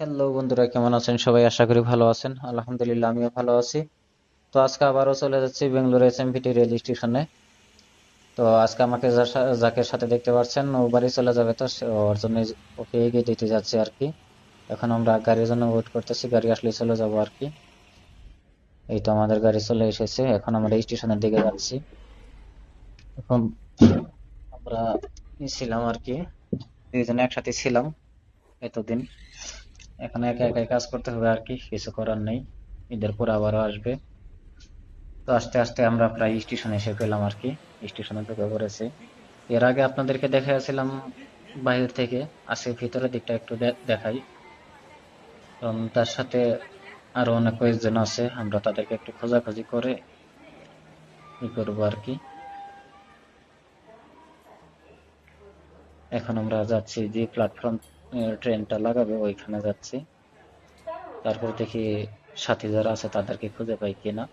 Hello বন্ধুরা, কেমন আছেন সবাই? আশা করি ভালো আছেন। আলহামদুলিল্লাহ, আমিও ভালো আছি। তো আজকে আবারও চলে যাচ্ছি বেঙ্গালুরু এসএমভিটি রেল স্টেশনে। তো আজকে আমাকে যাকে সাথে দেখতে পাচ্ছেন, ও বাড়ি চলে যাবে, তো ওর জন্য ওকে এগিয়ে দিতে যাচ্ছি আর কি। এখন আমরা গাড়ির জন্য ওয়েট করতেছি, গাড়ি আসলে চলে যাব আর কি। এই তো আমাদের গাড়ি চলে এসেছে, এখন আমরা স্টেশনের দিকে যাচ্ছি। এখন আমরা ছিলাম আর কি, দুইজনে একসাথে ছিলাম এতদিন। এখন একা একাই কাজ করতে হবে আর কি, কিছু করার নেই। ঈদের পর আবারও আসবে। তো আস্তে আস্তে আমরা প্রায় স্টেশনে এসে পেলাম আর কি, স্টেশনে ঢুকে পড়েছি। এর আগে আপনাদেরকে দেখাইছিলাম বাহির থেকে, আজকে ভিতরের দিকটা একটু দেখাই। কারণ তার সাথে আরো অনেক কয়েকজন আছে, আমরা তাদেরকে একটু খোঁজাখুঁজি করে ই করবো আর কি। এখন আমরা যাচ্ছি যে প্ল্যাটফর্ম ট্রেনটা লাগাবে ওইখানে যাচ্ছি। তারপর দেখি সাথী যারা আছে তাদেরকে খুঁজে পাই কিনা।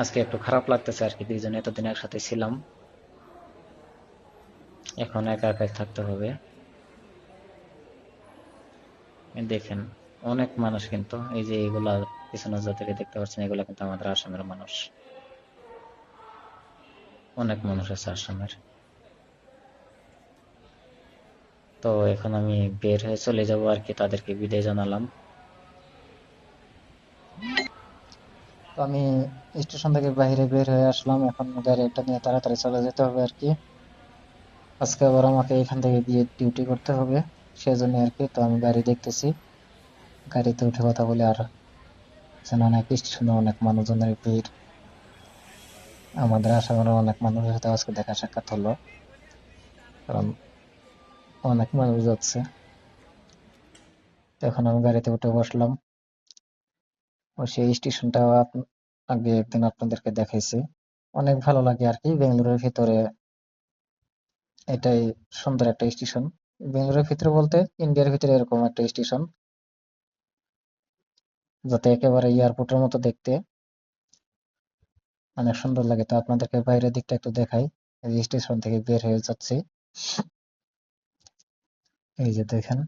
আজকে একটু খারাপ লাগতেছে আর কি, দুইজনে এতদিন একসাথে ছিলাম, এখন একা একাই থাকতে হবে। এই দেখেন, অনেক মানুষ কিন্তু, এই যে এগুলা পিছনে যাদেরকে দেখতে পাচ্ছেন, এগুলা কিন্তু আমাদের আসামের মানুষ। অনেক মানুষ আছে আসামের। তো এখন আমি বের হয়ে চলে যাব আর কি, তাদেরকে বিদায় জানালাম। তো আমি স্টেশন থেকে বাইরে বের হয়ে আসলাম, এখন গাড়িটা নিয়ে তাড়াতাড়ি চলে যেতে হবে আর কি। আজকে আবার আমাকে এখান থেকে গিয়ে ডিউটি করতে হবে, সেজন্য আর কি। তো আমি গাড়ি দেখতেছি, গাড়িতে উঠে কথা বলে। আর অনেক স্টেশনে অনেক মানুষজনের ভিড়, আমাদের আসামের অনেক মানুষের সাথে আজকে দেখা সাক্ষাৎ হলো, কারণ অনেক মানুষ যাচ্ছে। তো এখন আমি গাড়িতে উঠে বসলাম। ও সেই স্টেশনটা আগে একদিন আপনাদেরকে দেখাইছি। অনেক ভালো লাগে আর কি বেঙ্গালুরুর ভিতরে, এটাই সুন্দর একটা স্টেশন। বেঙ্গালুরুর ভিতরে বলতে ইন্ডিয়ার ভিতরে এরকম একটা স্টেশন, যাতে একেবারে এয়ারপোর্টের মতো দেখতে, অনেক সুন্দর লাগে। তো আপনাদেরকে বাইরের দিকটা একটু দেখাই। এই স্টেশন থেকে বের হয়ে যাচ্ছি, এই যে দেখেন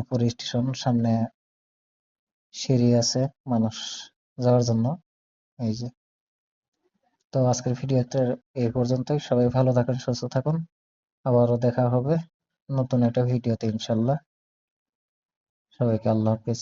উপরে স্টেশন, সামনে সিঁড়ি আছে মানুষ যাওয়ার জন্য, এই যে। তো আজকের ভিডিওটা এই পর্যন্তই, সবাই ভালো থাকুন, সুস্থ থাকুন। আবারও দেখা হবে নতুন একটা ভিডিওতে ইনশাল্লাহ। সবাইকে আল্লাহ হাফেজ।